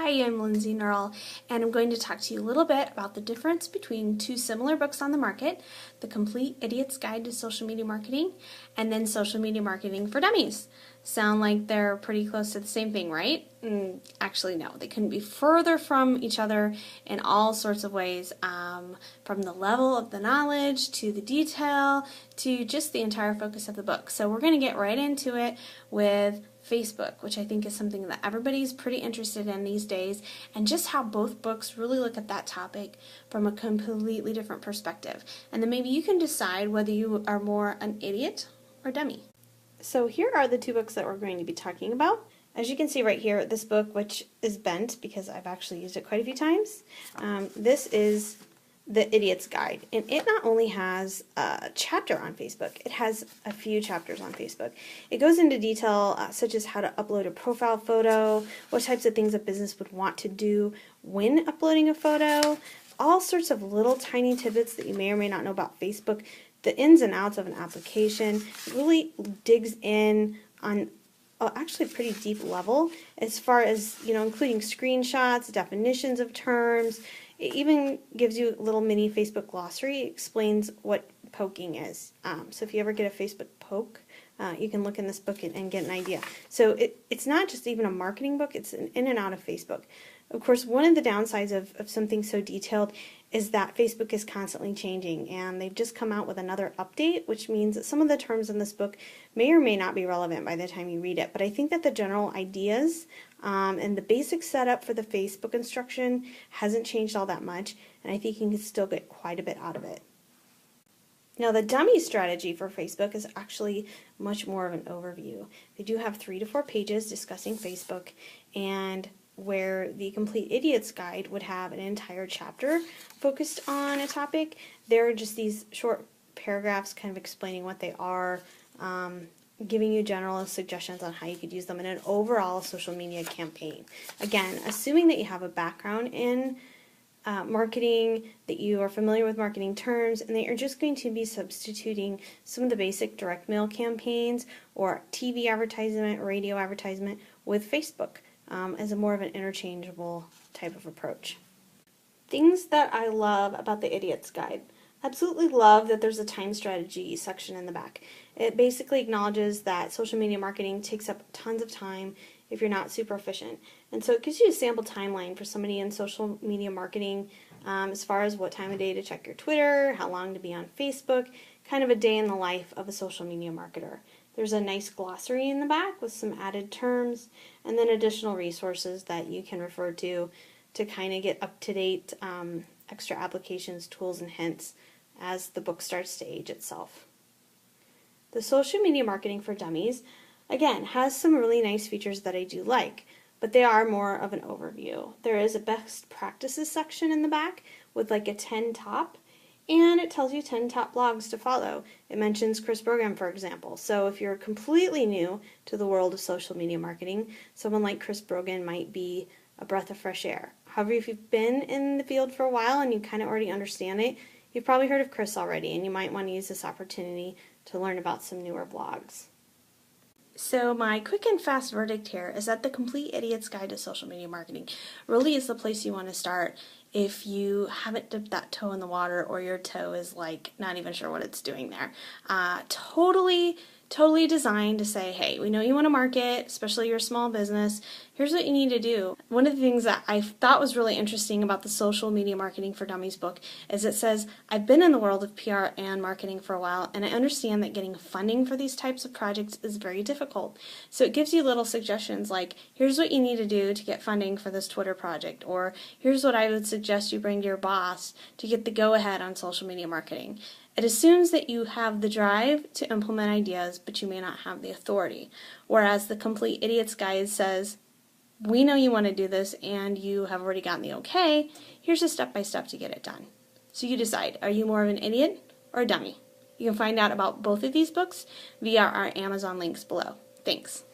Hi, I'm Lindsay Nurl, and I'm going to talk to you a little bit about the difference between two similar books on the market, The Complete Idiot's Guide to Social Media Marketing, and then Social Media Marketing for Dummies. Sound like they're pretty close to the same thing, right? Actually, no. They couldn't be further from each other in all sorts of ways, from the level of the knowledge to the detail to just the entire focus of the book. So we're going to get right into it with Facebook, which I think is something that everybody's pretty interested in these days, and just how both books really look at that topic from a completely different perspective. And then maybe you can decide whether you are more an idiot or dummy. So here are the two books that we're going to be talking about. As you can see right here, this book, which is bent because I've actually used it quite a few times, this is The Idiot's Guide, and it not only has a chapter on Facebook, it has a few chapters on Facebook. It goes into detail such as how to upload a profile photo, what types of things a business would want to do when uploading a photo, all sorts of little tiny tidbits that you may or may not know about Facebook, the ins and outs of an application. It really digs in on actually a pretty deep level as far as, including screenshots, definitions of terms. It even gives you a little mini Facebook glossary. It explains what poking is. So if you ever get a Facebook poke, you can look in this book and get an idea. So it's not just even a marketing book, it's an in and out of Facebook. Of course, one of the downsides of something so detailed is that Facebook is constantly changing, and they've just come out with another update, which means that some of the terms in this book may or may not be relevant by the time you read it. But I think that the general ideas and the basic setup for the Facebook instruction hasn't changed all that much, and I think you can still get quite a bit out of it. Now, the dummy strategy for Facebook is actually much more of an overview. They do have 3 to 4 pages discussing Facebook, and where the Complete Idiot's Guide would have an entire chapter focused on a topic, there are just these short paragraphs kind of explaining what they are, giving you general suggestions on how you could use them in an overall social media campaign. Again, assuming that you have a background in marketing, that you are familiar with marketing terms, and that you're just going to be substituting some of the basic direct mail campaigns or TV advertisement, radio advertisement with Facebook as a more of an interchangeable type of approach. Things that I love about the Idiot's Guide. Absolutely love that there's a time strategy section in the back. It basically acknowledges that social media marketing takes up tons of time if you're not super efficient. And so it gives you a sample timeline for somebody in social media marketing as far as what time of day to check your Twitter, how long to be on Facebook, kind of a day in the life of a social media marketer. There's a nice glossary in the back with some added terms and then additional resources that you can refer to kind of get up-to-date extra applications, tools, and hints as the book starts to age itself. The Social Media Marketing for Dummies, again, has some really nice features that I do like, but they are more of an overview. There is a best practices section in the back with like a 10 top, and it tells you 10 top blogs to follow. It mentions Chris Brogan, for example. So if you're completely new to the world of social media marketing, someone like Chris Brogan might be a breath of fresh air. However, if you've been in the field for a while and you kind of already understand it, you've probably heard of Chris already, and you might want to use this opportunity to learn about some newer blogs. So my quick and fast verdict here is that the Complete Idiot's Guide to Social Media Marketing really is the place you want to start if you haven't dipped that toe in the water or your toe is like not even sure what it's doing there. Totally designed to say, hey, we know you want to market, especially your small business. Here's what you need to do. One of the things that I thought was really interesting about the Social Media Marketing for Dummies book is it says, I've been in the world of PR and marketing for a while, and I understand that getting funding for these types of projects is very difficult. So it gives you little suggestions like, here's what you need to do to get funding for this Twitter project, or here's what I would suggest you bring to your boss to get the go-ahead on social media marketing. It assumes that you have the drive to implement ideas, but you may not have the authority. Whereas the Complete Idiot's Guide says, we know you want to do this and you have already gotten the okay. Here's a step-by-step to get it done. So you decide, are you more of an idiot or a dummy? You can find out about both of these books via our Amazon links below. Thanks.